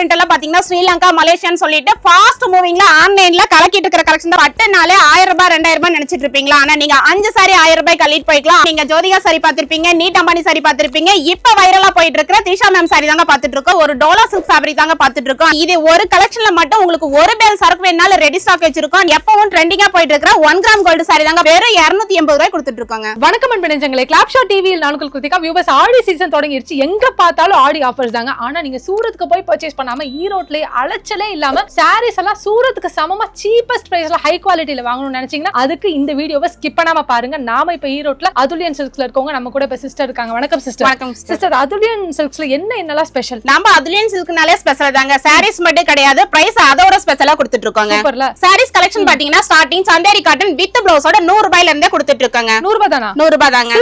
Print எல்லாம் பாத்தீங்கன்னா ஸ்ரீலங்கா மலேசியான்னு சொல்லிட்டு ஃபாஸ்ட் மூவிங்ல ஆன்லைன்ல கலக்கிட்டு இருக்கிற கலெக்ஷன் தான். பட்டுனாலே 1000 ரூபாய் 2000 ரூபாய் நினைச்சிட்டு இருப்பீங்களா? ஆனா நீங்க 5 சாரி 1000 ரூபாய் கழிட்டு போய்க்கலாம். நீங்க ஜோதிகா சாரி பாத்திருப்பீங்க, நீட் அம்பானி சாரி பாத்திருப்பீங்க. இப்ப வைரலா போயிட்டு இருக்கிற திரிஷா மேம் சாரி தாங்க பாத்துட்டு இருக்கோம். ஒரு டோலா சில்க் ஃபேப்ரிக் தாங்க பாத்துட்டு இருக்கோம். இது ஒரு கலெக்ஷன்ல மட்டும் உங்களுக்கு ஒரு பேல் சரக்கு வேணாலும் ரெடி ஸ்டாக் வச்சிருக்கோம். எப்பவும் ட்ரெண்டிங்கா போயிட்டு இருக்கிற 1 கிராம் கோல்டு சாரி தாங்க வெறும் 280 ரூபாய் கொடுத்துட்டு இருக்காங்க. வணக்கம் அன்பனங்களே, கிளாப் ஷோ டிவியில் நானுங்கள் கிருத்திகா. வியூவர்ஸ், ஆடி சீசன் தொடங்கிருச்சு. எங்க பார்த்தாலும் ஆடி ஆஃபர்ஸ் தாங்க. ஆனா நீங்க சூரத்துக்கு போய் பர்ச்சேஸ் பண்ணாம ஈரோட்லயே அலைச்சலே இல்லாம சாரீஸ் எல்லாம் சூரத்துக்கு சமமா சீப்பஸ்ட் பிரைஸ்ல ஹை குவாலிட்டில வாங்கணும்னு நினைச்சீங்கன்னா அதுக்கு இந்த வீடியோவை ஸ்கிப் பண்ணாம பாருங்க. நாம இப்ப ஈரோட்ல அதுலியன் சில்க்ஸ்ல இருக்கவங்க நம்ம கூட இப்ப சிஸ்டர் இருக்காங்க. வணக்கம் சிஸ்டர். வணக்கம் சிஸ்டர். அதுலியன் சில்க்ஸ்ல என்னெல்லாம் ஸ்பெஷல்? நம்ம அதுலியன் சில்க்னாலே ஸ்பெஷல் தாங்க. சாரீஸ் மட்டும் கிடையாது, பிரைஸ் அதோட ஸ்பெஷலா கொடுத்துட்டு இருக்காங்க. சூப்பர்ல. சாரீஸ் கலெக்ஷன் பாத்தீங்கன்னா ஸ்டார்டிங் சந்தேரி காட்டன் வித் பிளவுஸோட 100 ரூபாயில இருந்தே கொடுத்துட்டு இருக்காங்க. 100 ரூபாய் தானா? 100 ரூபாய் தாங்க.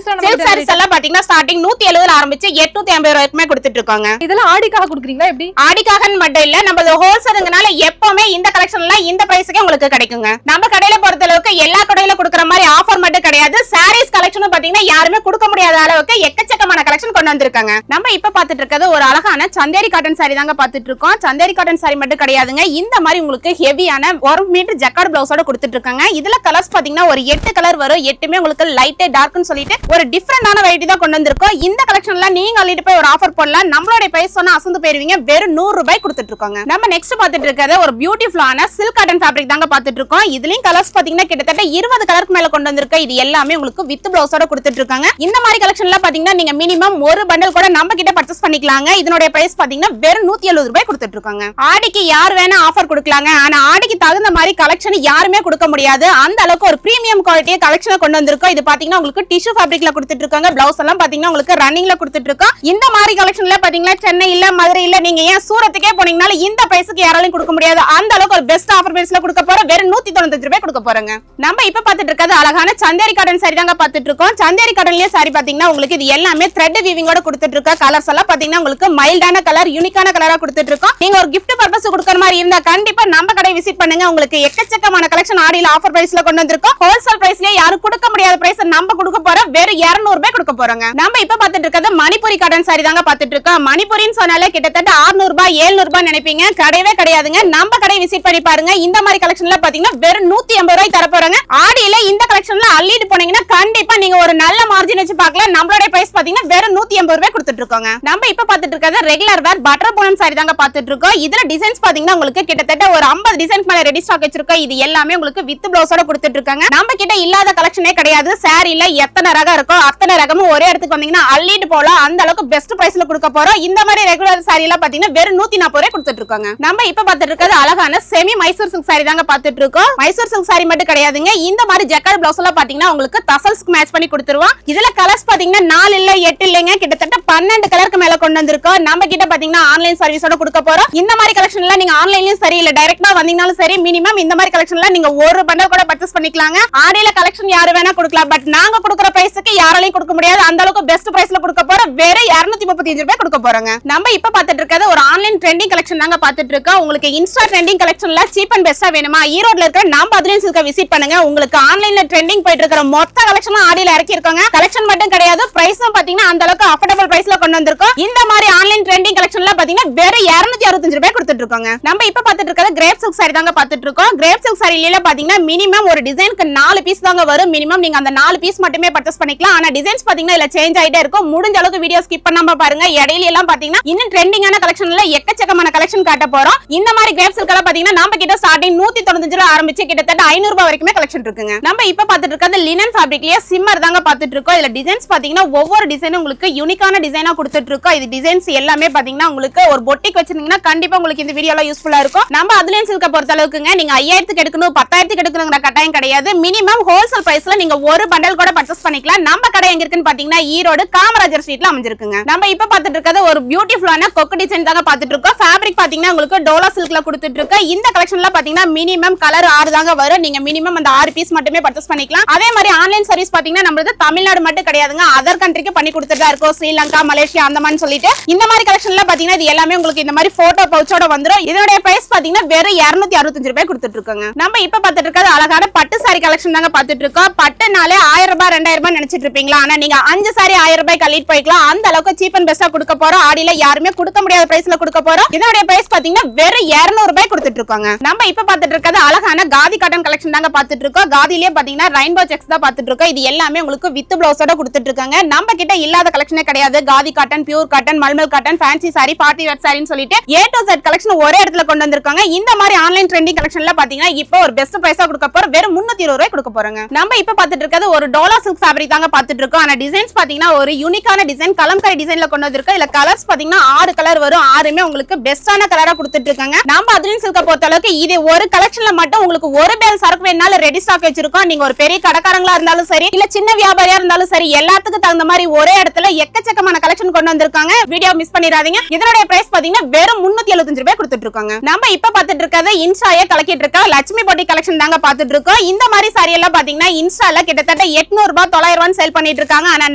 சில்க் சாரீஸ் எல்லாம் பாத்தீங்கன்னா ஸ்டார்டிங் 170 ஆரம்பிச்சு 850 ரூபாய்க்குமே கொடுத்துட்டு இருக்காங்க. இதெல்லாம் ஆடிக்காக கொடுக்குறீங்களா? எப்படி? ஆடிக்காகன்னு மட்டும் இல்ல, நம்ம ஹோல்சேல்ங்கனால எப்பவுமே இந்த கலெக்ஷன்ல இந்த பிரைஸ்க்கே உங்களுக்கு கிடைக்குங்க. நம்ம கடையில பொறுத்த அளவுக்கு எல்லா கடையில கொடுக்குற மாதிரி ஆஃபர் மட்டும் கிடையாது. சாரீஸ் கலெக்ஷனும் பாத்தீங்கன்னா யாருமே கொடுக்க முடியாத அளவுக்கு எக்கச்சக்கமான கலெக்ஷன் கொண்டு வந்திருக்காங்க. நம்ம இப்ப பாத்துட்டு இருக்கிறது ஒரு அழகான சந்தேரி காட்டன் சாரி தாங்க பாத்துட்டு இருக்கோம். சந்தேரி காட்டன் சாரி மட்டும் கிடையாதுங்க, இந்த மாதிரி உங்களுக்கு ஹெவியான 1 மீட்டர் ஜக்கார்ட் பிளவுஸோட கொடுத்துட்டு இருக்காங்க. இதுல கலர்ஸ் பாத்தீங்கன்னா ஒரு 8 கலர் வரும். 8மே உங்களுக்கு லைட் டார்க்னு சொல்லிட்டு ஒரு டிஃபரெண்டான வெரைட்டி தான் கொண்டு வந்திருக்கோம். இந்த கலெக்ஷன்ல நீங்க அள்ளிட்டு போய் ஒரு ஆஃபர் போடலாம். நம்மளோட பிரைஸ் சொன்னா அசந்து போயிருவீங்க. வெறும் 100 ரூபாய் கொடுத்துட்டு இருக்காங்க. நம்ம நெக்ஸ்ட் பாத்துட்டு இருக்கிறது ஒரு பியூட்டிஃபுல்லான சில்க் காட்டன் ஃபேப்ரிக் தாங்க பாத்துட்டு இருக்கோம். இதுலயும் கலர்ஸ் பாத்தீங்கன்னா கிட்டத்தட்ட 20 கலருக்கு மேல கொண்டு வந்திருக்கு. இது எல்லாமே உங்களுக்கு வித் பிளவுஸோட கொடுத்துட்டு இருக்காங்க. இந்த மாதிரி கலெக்ஷன்ல பாத்தீங்கன்னா நீங்க மினிமம் ஒரு பண்டல் கூட நம்ம கிட்ட பர்ச்சேஸ் பண்ணிக்கலாங்க. இதனுடைய பிரைஸ் பாத்தீங்கன்னா வெறும் 170 ரூபாய் கொடுத்துட்டு இருக்காங்க. ஆடிக்கு யார் வேணா ஆஃபர் கொடுக்கலாங்க. ஆனா ஆடிக்கு தகுந்த மாதிரி கலெக்ஷன் யாருமே கொடுக்க முடியாது. அந்த அளவுக்கு ஒரு பிரீமியம் குவாலிட்டியை கலெக்ஷனை கொண்டு வந்திருக்கோம். இது பாத்தீங்கன்னா உங்களுக்கு டிஷ்யூ ஃபேப்ரிக்ல கொடுத்துட்டு இருக்காங்க. பிளவுஸ் எல்லாம் பாத்தீங்கன்னா உங்களுக்கு ரன்னிங்ல கொடுத்துட்டு இருக்கோம். இந்த மாதிரி கலெக்ஷன்ல பாத்தீங்கன்னா சென்னை இல்ல மதுரை இல்ல, நீங்க ஏன் சூரத்துக்கே போனீங்கனால இந்த பிரைஸ்க்கு யாராலையும் கொடுக்க முடியாது. அந்த அளவுக்கு ஒரு பெஸ்ட் ஆஃபர் பிரைஸ்ல கொடுக்க போற வெறும் 195 ரூபாய் கொடுக்க போறங்க. நம்ம இப்ப பாத்துட்டு இருக்கிறது அழகான சந்தேரி காட்டன் சாரி தாங்க பாத்துட்டு இருக்கோம். சந்தேரி காட்டன்லயே சாரி பாத்தீங்கன்னா உங்களுக்கு இது எல்லாமே த்ரெட் வீவிங்கோட கொடுத்துட்டு இருக்க. கலர்ஸ் எல்லாம் பாத்தீங்கன்னா உங்களுக்கு மைல்டான கலர், யூனிக்கான கலரா கொடுத்துட்டு இருக்கோம். நீங்க ஒரு gift பர்பஸ் கொடுக்கிற மாதிரி இருந்தா கண்டிப்பா நம்ம கடை விசிட் பண்ணுங்க. உங்களுக்கு எக்கச்சக்கமான கலெக்ஷன் ஆடியில ஆஃபர் பிரைஸ்ல கொண்டு வந்திருக்கோம். ஹோல்சேல் பிரைஸ்லயே யாரும் கொடுக்க முடியாத பிரைஸ் நம்ம கொடுக்க போற வெறும் 200 ரூபாய் கொடுக்க போறோங்க. நம்ம இப்ப பாத்துட்டு இருக்கிறது மணிப்புரி காட்டன் சாரி தாங்க பாத்துட்டு இருக்கோம். மணிப்புரின்னு சொன்னாலே கிட்டத்தட்ட 600 ரூபாய் 700 ரூபாய் நினைப்பீங்க. கிடையவே கிடையாதுங்க. நம்ம கடை விசிட் பண்ணி பாருங்க. இந்த மாதிரி கலெக்ஷன்ல பாத்தீங்கன்னா வெறும் 180 ரூபாய் தர போறாங்க. ஆடியில இந்த கலெக்ஷன்ல அள்ளிட்டு போனீங்கன்னா கண்டிப்பா நீங்க ஒரு நல்ல மார்ஜின் வச்சு பார்க்கலாம். நம்மளோட பிரைஸ் பாத்தீங்கன்னா வெறும் 180 ரூபாய் கொடுத்துட்டு இருக்கோங்க. நம்ம இப்ப பாத்துட்டு இருக்கிறது ரெகுலர் வேர் பட்டர் பூனம் சாரி தாங்க பாத்துட்டு இருக்கோம். இதுல டிசைன்ஸ் பாத்தீங்கன்னா உங்களுக்கு கிட்டத்தட்ட ஒரு 50 டிசைன்ஸ் மேல ரெடி ஸ்டாக் வச்சிருக்கோம். இது எல்லாமே உங்களுக்கு வித் பிளவுஸோட கொடுத்துட்டு இருக்காங்க. நம்ம கிட்ட இல்லாத கலெக்ஷனே கிடையாது. சாரில எத்தனை ரகம் இருக்கோ அத்தனை ரகமும் ஒரே இடத்துக்கு வந்தீங்கன்னா அள்ளிட்டு போலாம். அந்த அளவுக்கு பெஸ்ட் பிரைஸ்ல கொடுக்க போறோம். இந்த மாதிரி ரெகுலர் சாரி எல்லாம் பாத்தீங்கன்னா வெறும் 140 ரூபாய் கொடுத்துட்டு இருக்காங்க. நம்ம இப்ப பாத்துட்டு இருக்கிறது அழகான செமி மைசூர் சில்க் சாரி தாங்க பாத்துட்டு இருக்கோம். மைசூர் சில்க் சாரி மட்டும் கிடையாதுங்க, இந்த மாதிரி ஜக்கார்ட் பிளவுஸ் எல்லாம் பாத்தீங்கன்னா உங்களுக்கு டசல்ஸ்க்கு மேட்ச் பண்ணி கொடுத்துருவோம். இதுல கலர்ஸ் பாத்தீங்கன்னா 4 இல்ல 8 இல்லைங்க, கிட்டத்தட்ட 12 கலருக்கு மேல கொண்டு வந்திருக்கோம். நம்ம கிட்ட பாத்தீங்கன்னா ஆன்லைன் சர்வீஸோட கொடுக்க போறோம். இந்த மாதிரி கலெக்ஷன்ல நீங்க ஆன்லைன்லயும் சரி இல்ல டைரக்டா வந்தீங்கனாலும் சரி, மினிமம் இந்த மாதிரி கலெக்ஷன்ல நீங்க ஒரு பண்டல் கூட பர்ச்சேஸ் பண்ணிக்கலாங்க. ஆடியில கலெக்ஷன் யாரு வேணா கொடுக்கலாம். பட் நாங்க கொடுக்குற பிரைஸ்க்கு யாராலையும் கொடுக்க முடியாது. அந்த அளவுக்கு பெஸ்ட் பிரைஸ்ல கொடுக்க போற வெறும் 235 ரூபாய் கொடுக்க போறோங்க. நம்ம இப்ப பாத்துட்டு இருக்கிறது ஒரு ஆன்லைன் ட்ரெண்டிங் கலெக்ஷன் தாங்க பாத்துட்டு இருக்கோம். உங்களுக்கு இன்ஸ்டா ட்ரெண்டிங் கலெக்ஷன்ல சீப் அண்ட் பெஸ்டா வேணுமா? ஈரோட்ல இருக்கிற நம்ம அதுலியன் சில்க விசிட் பண்ணுங்க. உங்களுக்கு ஆன்லைன்ல ட்ரெண்டிங் போயிட்டு இருக்கிற மொத்த கலெக்ஷனும் ஆடியில இறக்கி இருக்காங்க. கலெக்ஷன் மட்டும் கிடையாது, பிரைஸும் பாத்தீங்கன்னா அந்த அளவுக்கு அஃபோர்டபிள் பிரைஸ்ல கொண்டு வந்திருக்கோம். இந்த மாதிரி ஆன்லைன் ட்ரெண்டிங் கலெக்ஷன்ல பாத்தீங்கன்னா வெறும் 265 ரூபாய் கொடுத்துட்டு இருக்காங்க. நம்ம இப்ப பாத்துட்டு இருக்கிறது கிரேப் சில்க் சாரி தாங்க பாத்துட்டு இருக்கோம். கிரேப் சில்க் சாரியில பாத்தீங்கன்னா மினிமம் ஒரு டிசைனுக்கு 4 பீஸ் தாங்க வரும். மினிமம் நீங்க அந்த 4 பீஸ் மட்டுமே பர்ச்சேஸ் பண்ணிக்கலாம். ஆனா டிசைன்ஸ் பாத்தீங்கன்னா இல்ல சேஞ்ச் ஆயிட்டே இருக்கும். முடிஞ்ச அளவுக்கு வீடியோ ஸ்கிப் பண்ணாம பாருங்க. இடையில எல்லாம் பாத்தீங்கன்னா இன்னும் ட்ரெண்டிங்கான கலெக்ஷன்ல எக்கச்சக்கமான கலெக்ஷன் காட்ட போறோம். இந்த மாதிரி கிரேப் சில்க் எல்லாம் பாத்தீங்கன்னா நம்ம கிட்ட ஸ்டார்டிங் 195 ரூபாய் ஆரம்பிச்சு கிட்டத்தட்ட 500 ரூபாய் வரைக்குமே கலெக்ஷன் இருக்குங்க. நம்ம இப்ப பாத்துட்டு இருக்கிறது லினன் ஃபேப்ரிக்லயே சிம்மர் தாங்க பாத்துட்டு இருக்கோம். இதுல டிசைன்ஸ் பாத்தீங்கன்னா ஒவ்வொரு டிசைனும் உங்களுக்கு யூனிக்கான டிசைனா கொடுத்துட்டு இருக்கோம். இது டிசைன்ஸ் எல்லாமே பாத்தீங்கன்னா உங்களுக்கு ஒரு பொட்டிக் வச்சிருந்தீங்கன்னா கண்டிப்பா உங்களுக்கு இந்த வீடியோல யூஸ்ஃபுல்லா இருக்கும். நம்ம அதுலியன் சில்க பொறுத்த அளவுக்குங்க நீங்க 5000க்கு எடுக்கணும் 10,000க்கு எடுக்கணுங்கிற கட்டாயம் கிடையாது. மினிமம் ஹோல்சேல் பிரைஸ்ல நீங்க ஒரு பண்டல் கூட பர்ச்சேஸ் பண்ணிக்கலாம். நம்ம கடை எங்க இருக்குன்னு பாத்தீங்கன்னா ஈரோடு காமராஜர் ஸ்ட்ரீட்ல அமைஞ்சிருக்குங்க. நம்ம இப்ப பாத்துட்டு இருக்கிறது ஒரு பியூட்டிஃபுல்லான கொக்கு டிசைன் தாங்க பாத்துட்டு இருக்கோம். ஃபேப்ரிக் பாத்தீங்கன்னா உங்களுக்கு டோலா சில்க்ல கொடுத்துட்டு இருக்கு. இந்த கலெக்ஷன்ல பாத்தீங்கன்னா மினிமம் கலர் 6 தாங்க வரும். நீங்க மினிமம் அந்த 6 பீஸ் மட்டுமே பர்ச்சேஸ் பண்ணிக்கலாம். அதே மாதிரி ஆன்லைன் சர்வீஸ் பாத்தீங்கன்னா நம்மளது தமிழ்நாடு மட்டும் கிடையாதுங்க, அதர் கண்ட்ரிக்கு பண்ணி கொடுத்துட்டா இருக்கோம். ஸ்ரீலங்கா மலேசியா அந்த மாதிரி சொல்லிட்டு இந்த மாதிரி கலெக்ஷன்ல பாத்தீங்கன்னா இது எல்லாமே உங்களுக்கு இந்த மாதிரி போட்டோ பவுச்சோட வந்துரும். இதோட பிரைஸ் பாத்தீங்கன்னா வெறும் 265 ரூபாய் கொடுத்துட்டு இருக்காங்க. நம்ம இப்ப பாத்துட்டு இருக்கிறது அழகான பட்டு சாரி கலெக்ஷன் தாங்க பாத்துட்டு இருக்கோம். பட்டுனாலே 1000 ரூபாய் 2000 ரூபாய் நினைச்சிட்டு இருப்பீங்களா? ஆனா நீங்க 5 சாரி 1000 ரூபாய் கழிட்டு போய்க்கலாம். அந்த அளவுக்கு சீப் அண்ட் பெஸ்டா கொடுக்க போறோம். ஆடியில யாருமே கொடுக்க முடியாத பிரைஸ்ல கொடுக்க போறோம். இதோட பிரைஸ் பாத்தீங்கன்னா வெறும் 200 ரூபாய் கொடுத்துட்டு இருக்கோங்க. நம்ம இப்ப பாத்துட்டு இருக்கிறது அழகான காதி காட்டன் கலெக்ஷன் தாங்க பாத்துட்டு இருக்கோம். காதிலேயே பாத்தீங்கன்னா ரெயின்போ செக்ஸ் தான் பாத்துட்டு இருக்கோம். இது எல்லாமே உங்களுக்கு வித் பிளவுஸோட கொடுத்துட்டு இருக்காங்க. நம்ம கிட்ட இல்லாத கலெக்ஷனே கிடையாது. Khadi cotton, pure cotton, malmal cotton, fancy sari, party wear சாரின்னு சொல்லிட்டு A to Z கலெக்ஷன் ஒரே இடத்துல கொண்டு வந்திருக்காங்க. இந்த மாதிரி ஆன்லைன் ட்ரெண்டிங் கலெக்ஷன்ல பாத்தீங்கன்னா இப்போ ஒரு பெஸ்ட் பிரைஸா கொடுக்க போறோம். வெறும் 320 ரூபாய் கொடுக்க போறோங்க. நம்ம இப்ப பாத்துட்டு இருக்கிறது ஒரு டோலா சில்க் ஃபேப்ரிக் தாங்க பாத்துட்டு இருக்கோம். ஆனா டிசைன்ஸ் பாத்தீங்கன்னா ஒரு யூனிக்கான டிசைன், கலம்கரி டிசைன்ல கொண்டு வந்திருக்கோம். இல்ல கலர்ஸ் பாத்தீங்கன்னா 6 கலர் வரும். 6மே உங்களுக்கு பெஸ்டான கலரா கொடுத்துட்டு இருக்காங்க. நம்ம அதுலயும் சில்க பொறுத்த அளவுக்கு இது ஒரு கலெக்ஷன்ல மட்டும் உங்களுக்கு ஒரு பேல் சரக்கு வேணாலும் ரெடி ஸ்டாக் வச்சிருக்கோம். நீங்க ஒரு பெரிய கடைக்காரங்களா இருந்தாலும் சரி, இல்ல சின்ன வியாபாரியா இருந்தாலும் சரி, எல்லாத்துக்கும் தகுந்த மாதிரி ஒரே இடத்துல எக்கச்சக்கமான கலெக்ஷன் கொண்டு வந்திருக்காங்க. வீடியோ மிஸ் பண்ணிடாதீங்க. இதோட பிரைஸ் பாத்தீங்கன்னா வெறும் 375 ரூபாய் கொடுத்துட்டு இருக்காங்க. நம்ம இப்ப பாத்துட்டு இருக்கிறது இன்ஸ்டாயே கலக்கிட்டு இருக்க லட்சுமி போட்டி கலெக்ஷன் தாங்க பாத்துட்டு இருக்கோம். இந்த மாதிரி சாரி எல்லாம் பாத்தீங்கன்னா இன்ஸ்டால கிட்டத்தட்ட 800 ரூபாய் 900 ரூபாய் சேல் பண்ணிட்டு இருக்காங்க. ஆனா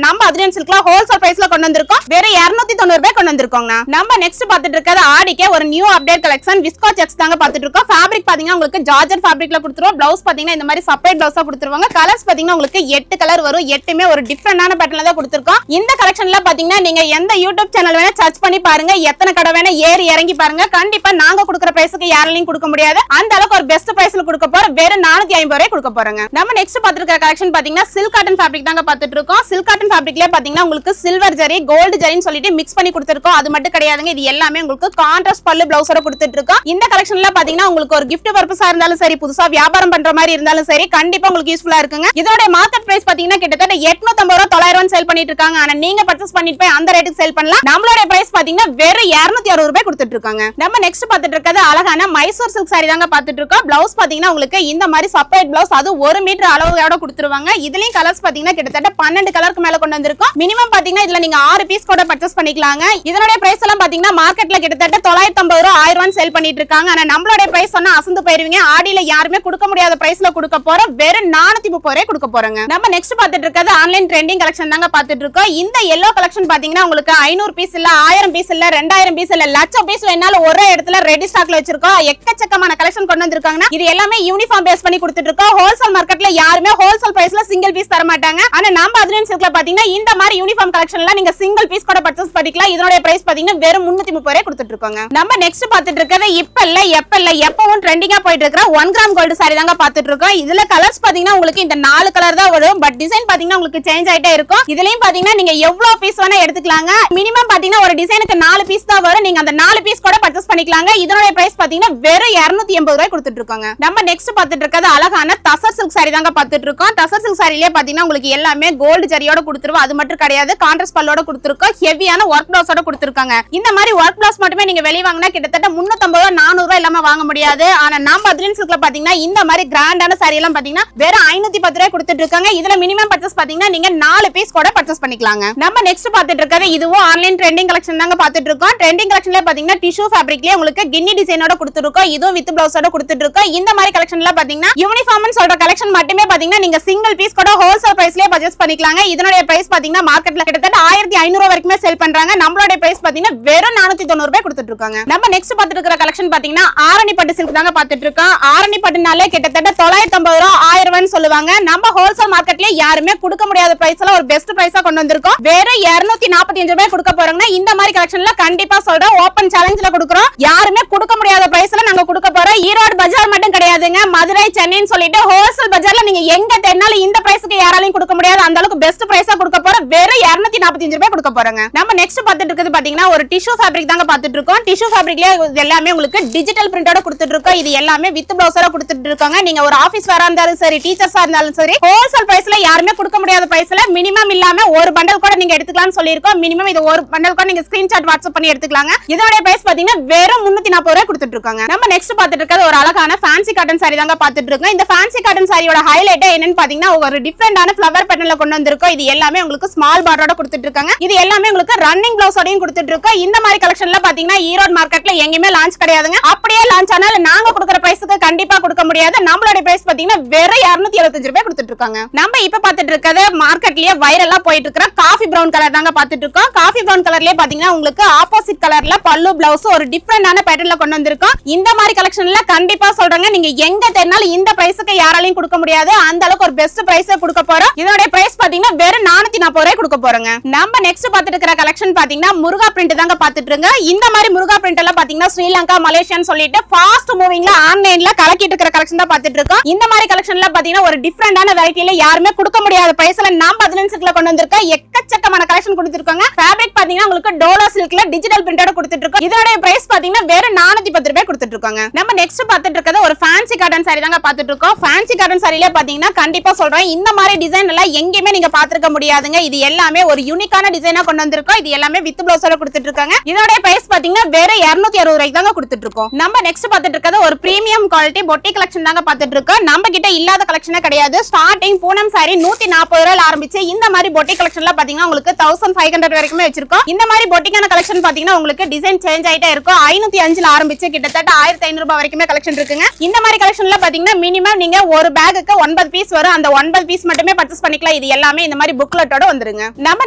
நம்ம அதுலயும் சில்க்ல ஹோல்சேல் பிரைஸ்ல கொண்டு வந்திருக்கோம். வெறும் 290 ரூபாய் கொண்டு வந்திருக்கோங்க. நம்ம நெக்ஸ்ட் பாத்துட்டு இருக்கிறது ஆடிக்கே ஒரு new update collection Visko sex தாங்க பாத்துட்டு இருக்கோம். ஃபேப்ரிக் பாத்தீங்கன்னா உங்களுக்கு ஜார்ஜெட் ஃபேப்ரிக்ல கொடுத்துருவோம். பிளவுஸ் பாத்தீங்கன்னா இந்த மாதிரி செப்பரேட் பிளவுஸா கொடுத்துருவாங்க. கலர்ஸ் பாத்தீங்கன்னா உங்களுக்கு 8 கலர் வரும். 8மே ஒரு டிஃபரெண்டான பேட்டர்ன்ல தான் கொடுத்திருக்கோம். இந்த கலெக்ஷன்ல பாத்தீங்கன்னா நீங்க எந்த யூடியூப் சேனல் வேணா சர்ச் பண்ணி பாருங்க, எத்தனை கடை வேணா ஏறி இறங்கி பாருங்க. கண்டிப்பா நாங்க கொடுக்குற பிரைஸ்க்கு யாராலையும் கொடுக்க முடியாது. அந்த அளவுக்கு ஒரு பெஸ்ட் பிரைஸ்ல கொடுக்க போறோம். வெறும் 450 ரூபாய் கொடுக்க போறோங்க. நம்ம நெக்ஸ்ட் பாத்துருக்க கலெக்ஷன் பாத்தீங்கன்னா சில்க் காட்டன் ஃபேப்ரிக் தாங்க பாத்துட்டு இருக்கோம். சில்க் காட்டன் ஃபேப்ரிக்ல பாத்தீங்கன்னா உங்களுக்கு சில்வர் ஜரி, கோல்டு ஜரின்னு சொல்லிட்டு மிக்ஸ் பண்ணி கொடுத்திருக்கோம். அது மட்டும் கிடையாதுங்க, இது எல்லாமே உங்களுக்கு கான்ட்ராஸ்ட் பல்லு பிளவுஸோட கொடுத்துட்டு இருக்கோம். இந்த கலெக்ஷன்ல பாத்தீங்கன்னா உங்களுக்கு ஒரு gift பர்பஸா இருந்தாலும் சரி, புதுசா வியாபாரம் பண்ற மாதிரி இருந்தாலும் சரி, கண்டிப்பா உங்களுக்கு யூஸ்ஃபுல்லா இருக்குங்க. இதோட மார்க்கெட் பிரைஸ் பாத்தீங்கன்னா கிட்டத்தட்ட 850 ரூபாய் 900 ரூபாய் சேல் பண்ணிட்டு இருக்காங்க. ஆனா நீங்க பர்ச்சேஸ் பண்ணிட்டு போய் அந்த ரேட்டுக்கு சேல் பண்ணலாம். நம்மளோட பிரைஸ் பாத்தீங்கன்னா வெறும் 260 ரூபாய் கொடுத்துட்டு இருக்காங்க. நம்ம நெக்ஸ்ட் பாத்துட்டு இருக்கிறது அழகான மைசூர் சில்க் சாரி தாங்க பாத்துட்டு இருக்கோம். பிளவுஸ் பாத்தீங்கன்னா உங்களுக்கு இந்த மாதிரி செப்பரேட் பிளவுஸ், அது 1 மீட்டர் அளவோட கொடுத்துருவாங்க. இதுலயும் கலர்ஸ் பாத்தீங்கன்னா கிட்டத்தட்ட 12 கலருக்கு மேல கொண்டு வந்திருக்கோம். மினிமம் பாத்தீங்கன்னா இதுல நீங்க 6 பீஸ் கூட பர்ச்சேஸ் பண்ணிக்கலாங்க. இதனுடைய பிரைஸ் எல்லாம் பாத்தீங்கன்னா மார்க்கெட்ல கிட்டத்தட்ட 950 ரூபாய் 1000 ரூபாய் சேல் பண்ணிட்டு இருக்காங்க. ஆனா நம்மளோட பிரைஸ் சொன்னா அசந்து போயிருவீங்க. ஆடியில யாருமே கொடுக்க முடியாத பிரைஸ்ல கொடுக்க போறோம். வெறும் 430 ரூபாய் கொடுக்க போறோங்க. நம்ம நெக்ஸ்ட் பாத்துட்டு இருக்கிறது ஆன்லைன் ட்ரெண்டிங் கலெக்ஷன் தாங்க பாத்துட்டு இருக்கோம். இந்த எல்லோ கலெக்ஷன் பாத்தீங்கன்னா உங்களுக்கு 500 பீஸ் இல்ல, 1000 பீஸ் இல்ல, 2000 பீஸ் இல்ல, லட்சம் பீஸ் வேணாலும் ஒரே இடத்துல ரெடி ஸ்டாக்ல வச்சிருக்கோம். எக்கச்சக்கமான கலெக்ஷன் கொண்டு வந்திருக்காங்க. இது எல்லாமே யூனிஃபார்ம் பேஸ் பண்ணி கொடுத்துட்டு இருக்கோம். ஹோல்சேல் மார்க்கெட்ல யாருமே ஹோல்சேல் பிரைஸ்ல சிங்கிள் பீஸ் தர மாட்டாங்க. ஆனா நம்ம அதுலயும் சில்க்ல பாத்தீங்கன்னா இந்த மாதிரி யூனிஃபார்ம் கலெக்ஷன்ல நீங்க சிங்கிள் பீஸ் கூட பர்ச்சேஸ் பண்ணிக்கலாம். இதோட பிரைஸ் பாத்தீங்கன்னா வெறும் 330 ரூபாய் கொடுத்துட்டு இருக்காங்க. நம்ம நெக்ஸ்ட் பாத்துட்டு இருக்கிறது இப்ப இல்ல எப்ப இல்ல எப்பவும் ட்ரெண்டிங்கா போயிட்டு இருக்கிற 1 கிராம் கோல்டு சாரி தாங்க பாத்துட்டு இருக்கோம். இதுல கலர்ஸ் பாத்தீங்கன்னா உங்களுக்கு இந்த 4 கலர் தான் வரும். பட் டிசைன் பாத்தீங்கன்னா உங்களுக்கு சேஞ்ச் ஆயிட்டே இருக்கும். இதுலயும் பாத்தீங்கன்னா நீங்க எவ்வளவு பீஸ் வேணா எடுத்துக்கலாங்க. மினிமம் பாத்தீங்கன்னா ஒரு டிசைனுக்கு 4 பீஸ் தான் வரும். நீங்க அந்த 4 பீஸ் கூட பர்ச்சேஸ் பண்ணிக்கலாங்க. இதோட பிரைஸ் பாத்தீங்கன்னா வெறும் 280 ரூபாய் கொடுத்துட்டு இருக்காங்க. நம்ம நெக்ஸ்ட் பாத்துட்டு இருக்கிறது அழகான தசர் சில்க் சாரி தாங்க பாத்துட்டு இருக்கோம். தசர் சில்க் சாரிலேயே பாத்தீங்கன்னா உங்களுக்கு எல்லாமே கோல்டு ஜரியோட கொடுத்துருவோம். அது மட்டும் கிடையாது, கான்ட்ராஸ்ட் பல்லோட கொடுத்துருக்கோம். ஹெவியான ஒர்க் பிளவுஸோட கொடுத்துருக்காங்க. இந்த மாதிரி ஒர்க் பிளவுஸ் மட்டுமே நீங்க வெளிய வாங்கினா கிட்டத்தட்ட 350 ரூபாய் 400 ரூபாய் இல்லாம வாங்க முடியாது. ஆனா நம்ம அதுலயும் சில்க்ல பாத்தீங்கன்னா இந்த மாதிரி கிராண்டான சாரி எல்லாம் பாத்தீங்கன்னா வெறும் 510 ரூபாய் கொடுத்துட்டு இருக்காங்க. இதுல மினிமம் பர்ச்சேஸ் பாத்தீங்கன்னா நீங்க 4 பீஸ் கூட பர்ச்சேஸ் பண்ணிக்கலாங்க. நம்ம நெக்ஸ்ட் பாத்துட்டு இருக்கிறது இதுவும் ஆன்லைன் ட்ரெண்டிங் கலெக்ஷன் தாங்க பாத்துட்டு இருக்கோம். ட்ரெண்டிங் கலெக்ஷன்ல பாத்தீங்கன்னா டிஷ்யூ ஃபேப்ரிக்லயே உங்களுக்கு கின்னி டிசைனோட கொடுத்துருக்கோம். இதுவும் வித் பிளவுஸோட கொடுத்துட்டு இருக்கோம். இந்த மாதிரி கலெக்ஷன்ல பாத்தீங்கன்னா யூனிஃபார்ம்னு சொல்ற கலெக்ஷன் மட்டுமே பாத்தீங்கன்னா நீங்க சிங்கிள் பீஸ் கூட ஹோல்சேல் பிரைஸ்லயே பர்ச்சேஸ் பண்ணிக்கலாங்க. இதனுடைய பிரைஸ் பாத்தீங்கன்னா மார்க்கெட்ல கிட்டத்தட்ட 1500 வரைக்குமே சேல் பண்றாங்க. நம்மளோட பிரைஸ் பாத்தீங்கன்னா வெறும் 490 ரூபாய் கொடுத்துட்டு இருக்காங்க. நம்ம நெக்ஸ்ட் பாத்துட்டு இருக்கிற கலெக்ஷன் பாத்தீங்கன்னா ஆரணி பட்டு சில்க் தாங்க பாத்துட்டு இருக்கோம். ஆரணி பட்டுனாலே கிட்டத்தட்ட 950 ரூபாய் 1000 ரூபாய்னு சொல்லுவாங்க. நம்ம ஹோல்சேல் மார்க்கெட்லயே யாருமே கொடுக்க முடியாத பிரைஸ்ல ஒரு பெஸ்ட் பிரைஸா கொண்டு வந்திருக்கோம். வெறும் 245 ரூபாய் கொடுக்க போறோம்னா இந்த மாதிரி கலெக்ஷன்ல கண்டிப்பா சொல்றேன், ஓபன் சேலஞ்ச்ல கொடுக்குறோம். யாருமே கொடுக்க முடியாத பிரைஸ்ல நாங்க கொடுக்க போறோம். ஈரோடு பஜார் மட்டும் கிடையாதுங்க, மதுரை, சென்னைன்னு சொல்லிட்டு ஹோல்சேல் பஜார்ல நீங்க எங்க தேடினாலும் இந்த பிரைஸ்க்கு யாராலையும் கொடுக்க முடியாது. அந்த அளவுக்கு பெஸ்ட் பிரைஸா கொடுக்க போறோம். வெறும் 245 ரூபாய் கொடுக்க போறோங்க. நம்ம நெக்ஸ்ட் பாத்துட்டு இருக்குது பாத்தீங்கன்னா ஒரு டிஷ்யூ ஃபேப்ரிக் தாங்க பாத்துட்டு இருக்கோம். டிஷ்யூ ஃபேப்ரிக்லயே எல்லாமே உங்களுக்கு டிஜிட்டல் பிரிண்டோட கொடுத்துட்டு இருக்கோம். இது எல்லாமே வித் பிளவுஸோட கொடுத்துட்டு இருக்காங்க. நீங்க ஒரு ஆபீஸ் வேரா இருந்தாலும் சரி, டீச்சர்ஸா இருந்தாலும் சரி, ஹோல்சேல் பிரைஸ்ல யாருமே கொடுக்க முடியாத பிரைஸ்ல மினிமம் இல்லாம ஒரு பண்டல் கூட நீங்க எடுத்துக்கலாம்னு சொல்லியிருக்கோம். மினிமம் இது ஒரு பண்டல் கூட நீங்க ஸ்கிரீன்ஷாட் வாட்ஸ்அப் பண்ணி எடுத்துக்கலாங்க. இதோட பிரைஸ் பாத்தீங்கன்னா வெறும் 340 ரூபாய் கொடுத்துட்டு இருக்காங்க. நம்ம நெக்ஸ்ட் பாத்துட்டு இருக்கிறது ஒரு அழகான ஃபேன்சி காட்டன் சாரி தாங்க பாத்துட்டு இருக்கோம். இந்த ஃபேன்சி காட்டன் சாரியோட ஹைலைட் என்னன்னு பாத்தீங்கன்னா ஒரு டிஃபரெண்டான ஃப்ளவர் பேட்டர்ன்ல கொண்டு வந்திருக்கோம். இது எல்லாமே உங்களுக்கு ஸ்மால் பார்டரோட கொடுத்துட்டு இருக்காங்க. இது எல்லாமே உங்களுக்கு ரன்னிங் பிளவுஸோடயும் கொடுத்துட்டு இருக்கோம். இந்த மாதிரி கலெக்ஷன்ல பாத்தீங்கன்னா ஈரோடு மார்க்கெட்ல எங்கேயுமே லான்ச் கிடையாதுங்க. அப்படியே லான்ச் ஆனாலும் நாங்க கொடுக்குற பிரைஸ்க்கு கண்டிப்பா கொடுக்க முடியாது. நம்மளோட பிரைஸ் பாத்தீங்கன்னா வெறும் 275 ரூபாய் கொடுத்துட்டு இருக்காங்க. நம்ம இப்ப பாத்துட்டு இருக்கிறது மார்க்கெட்லயே வைரலா போயிட்டு இருக்கிற காஃபி பிரவுன் கலர் தாங்க பாத்துட்டு இருக்கோம். காஃபி பிரவுன் கலர்லயே பாத்தீங்கன்னா உங்களுக்கு ஆப்போசிட் கலர்ல பல்லு பிளவுஸ் ஒரு டிஃபரெண்டான பேட்டர்ன்ல கொண்டு வந்திருக்கோம். இந்த மாதிரி கலெக்ஷன்ல கண்டிப்பா சொல்றாங்க, நீங்க எங்க தேடினாலும் இந்த பிரைஸ்க்கு யாராலையும் கொடுக்க முடியாது. அந்த அளவுக்கு ஒரு பெஸ்ட் பிரைஸ் கொடுக்க போறோம். இதோட பிரைஸ் பாத்தீங்கன்னா வெறும் 440 ரூபாய் கொடுக்க போறோங்க. நம்ம நெக்ஸ்ட் பாத்துட்டு இருக்கிற கலெக்ஷன் பாத்தீங்கன்னா முருகா பிரிண்ட் தாங்க பாத்துட்டு இருங்க. இந்த மாதிரி முருகா பிரிண்ட் எல்லாம் பாத்தீங்கன்னா ஸ்ரீலங்கா மலேசியான்னு சொல்லிட்டு ஃபாஸ்ட் மூவிங்ல ஆன்லைன்ல கலக்கிட்டு இருக்கிற கலெக்ஷன் தான் பாத்துட்டு இருக்கோம். இந்த மாதிரி கலெக்ஷன்ல பாத்தீங்கன்னா ஒரு டிஃபரெண்டான வெரைட்டில யாருமே கொடுக்க முடியாத பிரைஸ்ல நாம் 15 கொண்டு வந்திருக்கோம். எக்கச்சக்கமான கலெக்ஷன் கொடுத்திருக்காங்க. ஃபேப்ரிக் பாத்தீங்கன்னா உங்களுக்கு டோலோ சில்க்ல டிஜிட்டல் பிரிண்டோட கொடுத்துட்டு இருக்கோம். இதோட பிரைஸ் பாத்தீங்கன்னா வேற 410 ரூபாய் கொடுத்துட்டு இருக்காங்க. நம்ம நெக்ஸ்ட் பாத்துட்டு இருக்கிறது ஒரு ஃபேன்சி காட்டன் saree தாங்க பாத்துட்டு இருக்கோம். ஃபேன்சி காட்டன் சாரில பாத்தீங்கன்னா கண்டிப்பா சொல்றேன் இந்த மாதிரி டிசைன் எல்லாம் எங்கேயுமே நீங்க பாத்துக்க முடியாதுங்க. இது எல்லாமே ஒரு யூனிக்கான டிசைனா கொண்டு வந்திருக்கோம். இது எல்லாமே வித் பிளவுஸோட கொடுத்துட்டு இருக்காங்க. இதோட பிரைஸ் பாத்தீங்கன்னா வேற 260 ரூபாய்க்கு தாங்க கொடுத்துட்டு இருக்கோம். நம்ம நெக்ஸ்ட் பாத்துட்டு இருக்கிறது ஒரு பிரீமியம் குவாலிட்டி பொட்டி கலெக்ஷன் தாங்க பாத்துட்டு இருக்கோம். நம்ம கிட்ட இல்லாத கலெக்ஷனே கிடையாது. ஸ்டார்டிங் பூனம் சாரி 140 ரூபாயில ஆரம்பிச்சு இந்த மாதிரி பொட்டி கலெக்ஷன்ல பாத்தீங்கன்னா உங்களுக்கு 1500 வரைக்குமே வச்சிருக்கோம். இந்த மாதிரி பொட்டிக்கான கலெக்ஷன் பாத்தீங்கன்னா உங்களுக்கு டிசைன் சேஞ்ச் ஆயிட்டே இருக்கும். 505ல ஆரம்பிச்சு கிட்டத்தட்ட 1500 ரூபாய் வரைக்குமே கலெக்ஷன் இருக்குங்க. இந்த மாதிரி கலெக்ஷன்ல பாத்தீங்கன்னா மினிமம் நீங்க ஒரு பேக்குக்கு 9 பீஸ் வரும். அந்த 9 பீஸ் மட்டுமே பர்ச்சேஸ் பண்ணிக்கலாம். இது எல்லாமே இந்த மாதிரி புக்லெட்டோட வந்துருங்க. நம்ம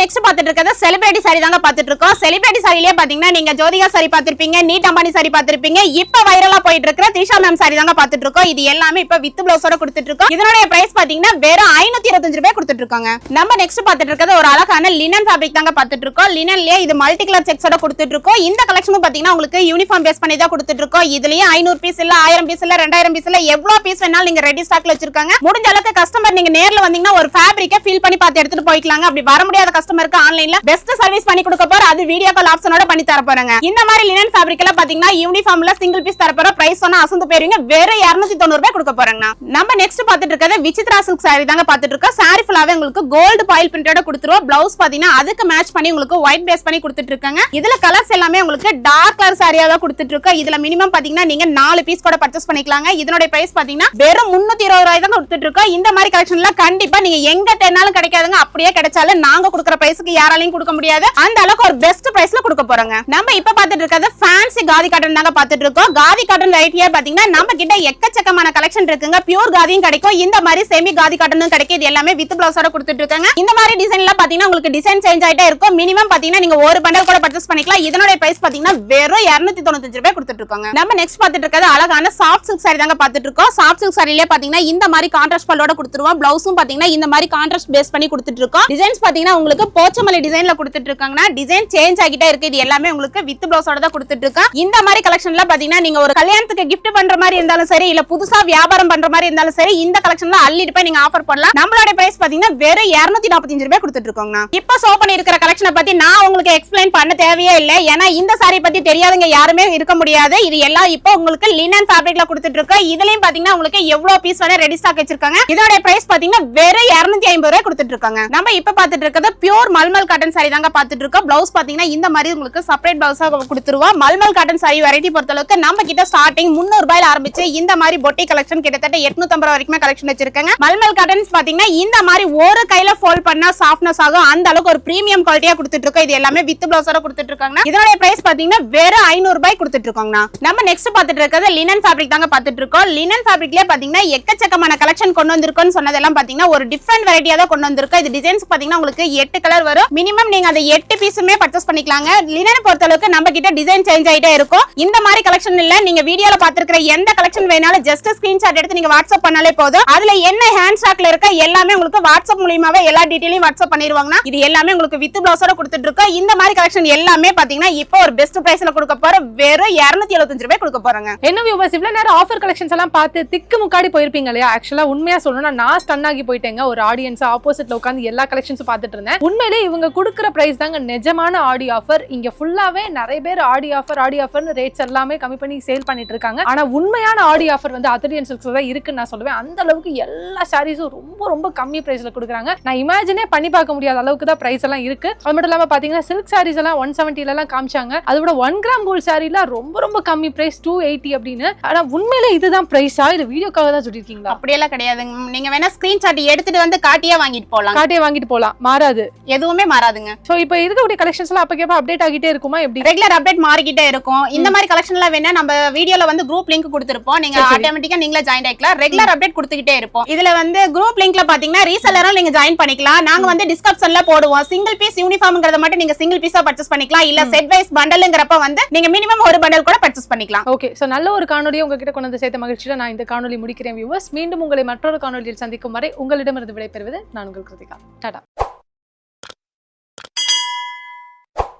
நெக்ஸ்ட் பாத்துட்டு இருக்கிறது செலிபிரிட்டி சாரி தாங்க பாத்துட்டு இருக்கோம். செலிபிரிட்டி சாரிலே பாத்தீங்கன்னா நீங்க ஜோதிகா சாரி பாத்திருப்பீங்க, நீட் அம்பானி சாரி பாத்திருப்பீங்க. இப்ப வைரலா போயிட்டு இருக்கிற திரிஷா மேம் சாரி தாங்க பாத்துட்டு இருக்கோம். இது எல்லாமே இப்ப வித் பிளவுஸோட கொடுத்துட்டு இருக்கோம். இதோட பிரைஸ் பாத்தீங்கன்னா வேற 525 ரூபாய் கொடுத்துட்டு இருக்காங்க. நம்ம நெக்ஸ்ட் பாத்துட்டு இருக்கிறது ஒரு அழகான லினன் ஃபேப்ரிக் தாங்க பாத்துட்டு இருக்கோம். லினன்லயே இது மல்டி கலர் செக்ஸோட கொடுத்துட்டு இருக்கோம். இந்த கலெக்ஷனும் பாத்தீங்கன்னா உங்களுக்கு யூனிஃபார்ம் பேஸ் பண்ணி தான் கொடுத்துட்டு இருக்கோம். இதுலயே 500 பீஸ் இல்ல 1000 பீஸ் இல்ல 2000 பீஸ் இல்ல எவ்வளவு பீஸ் வேணாலும் நீங்க ரெடி ஸ்டாக்ல வச்சிருக்காங்க. முடிஞ்ச அளவுக்கு கஸ்டமர் நீங்க நேர்ல வந்தீங்கன்னா ஒரு ஃபேப்ரிக்கை ஃபீல் பண்ணி பார்த்து எடுத்துட்டு போய்க்கலாங்க. அப்படி வர முடியாத கஸ்டமருக்கு ஆன்லைன்ல பெஸ்ட் சர்வீஸ் பண்ணி கொடுக்க போற அது வீடியோ கால் ஆப்ஷனோட பண்ணி தர போறாங்க. இந்த மாதிரி லினன் ஃபேப்ரிக் எல்லாம் பாத்தீங்கன்னா யூனிஃபார்ம்ல சிங்கிள் பீஸ் தர போற பிரைஸ் சொன்னா அசந்து போயிருவீங்க. வேற 290 ரூபாய் கொடுக்க போறாங்க. நம்ம நெக்ஸ்ட் பாத்துட்டு இருக்கிறது விசித்ரா சில்க் சாரி தாங்க பாத்துட்டு இருக்கோம். சாரி ஃபுல்லாவே உங்களுக்கு கோல்டு பாயில் பிரிண்டோட கொடுத்துருவோம். பிளவுஸ் பாத்தீங்கன்னா அதுக்கு மேட்ச் பண்ணி உங்களுக்கு ஒயிட் பேஸ் பண்ணி கொடுத்துட்டு இருக்காங்க. இதுல கலர்ஸ் எல்லாமே உங்களுக்கு டார்க் கலர் சாரியா தான் கொடுத்துட்டு இருக்கோம். இதுல மினிமம் பாத்தீங்கன்னா நீங்க 4 பீஸ் கூட பர்ச்சேஸ் பண்ணிக்கலாங்க. இதனோட பிரைஸ் பாத்தீங்கன்னா வெறும் 320 ரூபாய் தான் கொடுத்துட்டு இருக்கோம். இந்த மாதிரி கலெக்ஷன்ல கண்டிப்பா நீங்க எங்க தேடினாலும் கிடைக்காதுங்க. அப்படியே கிடைச்சாலும் நாங்க கொடுக்குற பிரைஸ்க்கு யாராலையும் கொடுக்க முடியாது. அந்த அளவுக்கு ஒரு பெஸ்ட் பிரைஸ்ல கொடுக்க போறாங்க. நம்ம இப்ப பாத்துட்டு இருக்கிறது ஃபேன்சி காதி காட்டன் தாங்க பாத்துட்டு இருக்கோம். காதி காட்டன் வெரைட்டியா பாத்தீங்கன்னா நம்ம கிட்ட எக்கச்சக்கமான கலெக்ஷன் இருக்குங்க. பியூர் காதியும் கிடைக்கும். இந்த மாதிரி செமி காதி காட்டனும் கிடைக்கும். இது எல்லாமே வித் பிளவுஸோட கொடுத்துட்டு இருக்காங்க. இந்த மாதிரி டிசைன்ல பாத்தீங்கன்னா உங்களுக்கு டிசைன் சேஞ்ச் ஆயிட்டே இருக்கும். மினிமம் பாத்தீங்கன்னா நீங்க ஒரு பண்டல் கூட பர்ச்சேஸ் பண்ணிக்கலாம். இதனோட பிரைஸ் பாத்தீங்கன்னா வெறும் 295 ரூபாய் கொடுத்துட்டு இருக்காங்க. நம்ம நெக்ஸ்ட் பாத்துட்டு இருக்கிறது அழகான சாஃப்ட் சில்க் சாரி தாங்க பாத்துட்டு இருக்கோம். சாஃப்ட் சில்க் சாரிலே பாத்தீங்கன்னா இந்த மாதிரி கான்ட்ராஸ்ட் பல்லோட கொடுத்துருவோம். பிளவுஸும் பாத்தீங்கன்னா இந்த மாதிரி கான்ட்ராஸ்ட் பேஸ் பண்ணி கொடுத்துட்டு இருக்கோம். டிசைன்ஸ் பாத்தீங்கன்னா உங்களுக்கு போச்சமல்லி டிசைன்ல கொடுத்துட்டு இருக்காங்கன்னா டிசைன் சேஞ்ச் ஆகிட்டே இருக்கு. இது எல்லாமே உங்களுக்கு வித் பிளவுஸோட தான் கொடுத்துட்டு இருக்கோம். இந்த மாதிரி கலெக்ஷன்ல பாத்தீங்கன்னா நீங்க ஒரு கல்யாணத்துக்கு கிஃப்ட் பண்ற மாதிரி இருந்தாலும் சரி இல்ல புதுசா வியாபாரம் பண்ற மாதிரி இருந்தாலும் சரி இந்த கலெக்ஷன்ல அள்ளிட்டு போய் நீங்க ஆஃபர் பண்ணலாம். நம்மளோட பிரைஸ் பாத்தீங்கன்னா வெறும் 245 ரூபாய் கொடுத்துட்டு இருக்கோங்க. இப்போ ஷோ பண்ணி இருக்கிற கலெக்ஷனை பத்தி நான் உங்களுக்கு எக்ஸ்பிளைன் பண்ண தேவையே இல்லை. ஏன்னா இந்த சாரி பத்தி தெரியாதவங்க யாருமே இருக்க முடியாது. இது எல்லாம் இப்போ உங்களுக்கு லினன் ஃபேப்ரிக்ல கொடுத்துட்டு இருக்கோம். இதுலயும் பாத்தீங்கன்னா உங்களுக்கு எவ்வளவு பீஸ் வேணா ரெடி ஸ்டாக் வச்சிருக்காங்க. இதோட பிரைஸ் பாத்தீங்கன்னா வெறும் 250 ரூபாய் கொடுத்துட்டு இருக்காங்க. நம்ம இப்ப பாத்துட்டு இருக்கிறது பியூர் மல்மல் காட்டன் சாரி தாங்க பாத்துட்டு இருக்கோம். பிளவுஸ் பாத்தீங்கன்னா இந்த மாதிரி உங்களுக்கு செப்பரேட் பிளவுஸா கொடுத்துருவோம். மல்மல் காட்டன் சாரி வெரைட்டி பொறுத்த அளவுக்கு நம்ம கிட்ட ஸ்டார்டிங் 300 ரூபாயில ஆரம்பிச்சு இந்த மாதிரி பொட்டி கலெக்ஷன் கிட்டத்தட்ட 850 ரூபாய் வரைக்கும் கலெக்ஷன் வச்சிருக்காங்க. மல்மல் காட்டன்ஸ் பாத்தீங்கன்னா இந்த மாதிரி ஒரு கையில ஃபோல்ட் பண்ணா சாஃப்ட்னஸ் ஆகும். அந்த அளவுக்கு ஒரு பிரீமியம் குவாலிட்டியா கொடுத்துட்டு இருக்கோம். இது எல்லாமே வித் பிளவுஸோட கொடுத்துட்டு இருக்காங்க. இதோட பிரைஸ் பாத்தீங்கன்னா வெறும் 500 ரூபாய் கொடுத்துட்டு இருக்காங்க. நம்ம நெக்ஸ்ட் பாத்துட்டு இருக்கிறது லினன் ஃபேப்ரிக் தாங்க பாத்துட்டு இருக்கோம். லினன் ஃபேப்ரிக்லயே பாத்தீங்கன்னா எக்கச்சக்கமான கலெக்ஷன் கொண்டு வந்திருக்கோம்னு சொன்னதெல்லாம் பாத்தீங்கன்னா ஒரு டிஃபரெண்ட் வெரைட்டியா தான் கொண்டு வந்திருக்கோம். இது டிசைன்ஸ் பாத்தீங்கன்னா உங்களுக்கு 8 கலர் வரும். மினிமம் நீங்க அந்த 8 பீஸுமே பர்ச்சேஸ் பண்ணிக்கலாங்க. லினன் பொறுத்த அளவுக்கு நம்ம கிட்ட டிசைன் சேஞ்ச் ஆயிட்டே இருக்கும். இந்த மாதிரி கலெக்ஷன் இல்ல நீங்க வீடியோல பாத்துக்கிற எந்த கலெக்ஷன் வேணாலும் ஜஸ்ட் ஸ்கிரீன்ஷாட் எடுத்து நீங்க வாட்ஸ்அப் பண்ணாலே போதும். அதுல என்ன ஹேண்ட் ஸ்டாக்ல இருக்க எல்லாமே உங்களுக்கு வாட்ஸ்அப் மூலமாவே எல்லா டீடைலையும் வாட்ஸ்அப் பண்ணிடுவாங்க. இது எல்லாமே உங்களுக்கு வித் பிளவுஸோட கொடுத்துட்டு இருக்கோம். இந்த மாதிரி கலெக்ஷன் எல்லாமே பாத்தீங்கன்னா இப்போ ஒரு பெஸ்ட் பிரைஸ்ல கொடுக்க போற வெறும் 275 ரூபாய் கொடுக்க போறாங்க. என்ன வியூவர்ஸ் இவ்வளவு நேரம் ஆஃபர் கலெக்ஷன்ஸ் எல்லாம் பார்த்து திக்கு முக்காடி போயிருப்பீங்க இல்லையா? ஆக்சுவலா உண்மையா சொல்லணும்னா நான் ஸ்டன் ஆகி போயிட்டேங்க. ஒரு ஆடியன்ஸ் ஆப்போசிட்ல உட்காந்து எல்லா கலெக்ஷன்ஸும் பார்த்துட்டு இருந்தேன். உண்மையிலே இவங்க கொடுக்குற பிரைஸ் தாங்க நிஜமான ஆடி ஆஃபர். இங்க ஃபுல்லாவே நிறைய பேர் ஆடி ஆஃபர்னு ரேட்ஸ் எல்லாமே கம்மி பண்ணி சேல் பண்ணிட்டு இருக்காங்க. ஆனா உண்மையான ஆடி ஆஃபர் வந்து அத்தரியன் சில்க்ஸ் தான் இருக்குன்னு நான் சொல்லுவேன். அந்த அளவுக்கு எல்லா சாரீஸும் ரொம்ப ரொம்ப கம்மி பிரைஸ்ல கொடுக்குறாங்க. நான் இமேஜினே பண்ணி பார்க்க முடியாத அளவுக்கு தான் பிரைஸ் எல்லாம் இருக்கு. அது மட்டும் இல்லாம பாத்தீங்கன்னா சில்க் சாரீஸ் எல்லாம் 170 எல்லாம் காமிச்சாங்க. அதோட 1 கிராம் கோல்ட் சாரீல ரொம்ப ரொம்ப கம்மி பிரைஸ் 280 அப்படின்னு. ஆனா உண்மையிலே இதுதான் பிரைஸா இல்ல வீடியோக்காக தான் சொல்லிருக்கீங்களா? அப்படியெல்லாம் கிடையாதுங்க. நீங்க வேணா ஸ்கிரீன்ஷாட் எடுத்துட்டு வந்து காட்டியே வாங்கிட்டு போலாம். மாறாது, எதுவுமே மாறாதுங்க. சோ இப்போ இருக்கக்கூடிய கலெக்ஷன்ஸ் எல்லாம் அப்பக்கப்ப அப்டேட் ஆகிட்டே இருக்குமா? எப்படி ரெகுலர் அப்டேட் மாறிக்கிட்டே இருக்கும். இந்த மாதிரி கலெக்ஷன் எல்லாம் வேணா நம்ம வீடியோல வந்து குரூப் லிங்க் கொடுத்திருப்போம். நீங்க ஆட்டோமேட்டிக்கா நீங்களே ஜாயின் ஆயிக்கலாம். ரெகுலர் அப்டேட் கொடுத்துக்கிட்டே இருப்போம். இதுல வந்து குரூப் லிங்க்ல பாத்தீங்கன்னா ரீசெல்லரும் நீங்க ஜாயின் பண்ணிக்கலாம். நாங்க வந்து டிஸ்கிரிப்ஷன்ல போடுவோம். சிங்கிள் பீஸ் யூனிஃபார்ம்ங்கறத மட்டும் நீங்க சிங்கிள் பீஸா பர்ச்சேஸ் பண்ணிக்கலாம். இல்ல செட் வைஸ் பண்டல்ங்கறப்ப வந்து நீங்க மினிமம் ஒரு பண்டல் கூட பர்ச்சேஸ் பண்ணிக்கலாம். ஓகே, சோ நல்ல ஒரு காணொளியை உங்ககிட்ட கொண்டு வந்து சேர்த்த மகிழ்ச்சியில நான் இந்த காணொளி முடிக்கிறேன் வியூவர்ஸ். மீண்டும் உங்களை மற்றொரு காணொளியில் சந்திக்கும் வரை உங்களிடமிருந்து விடைபெறுவது நான் உங்கள் கிருத்திகா. டாடா.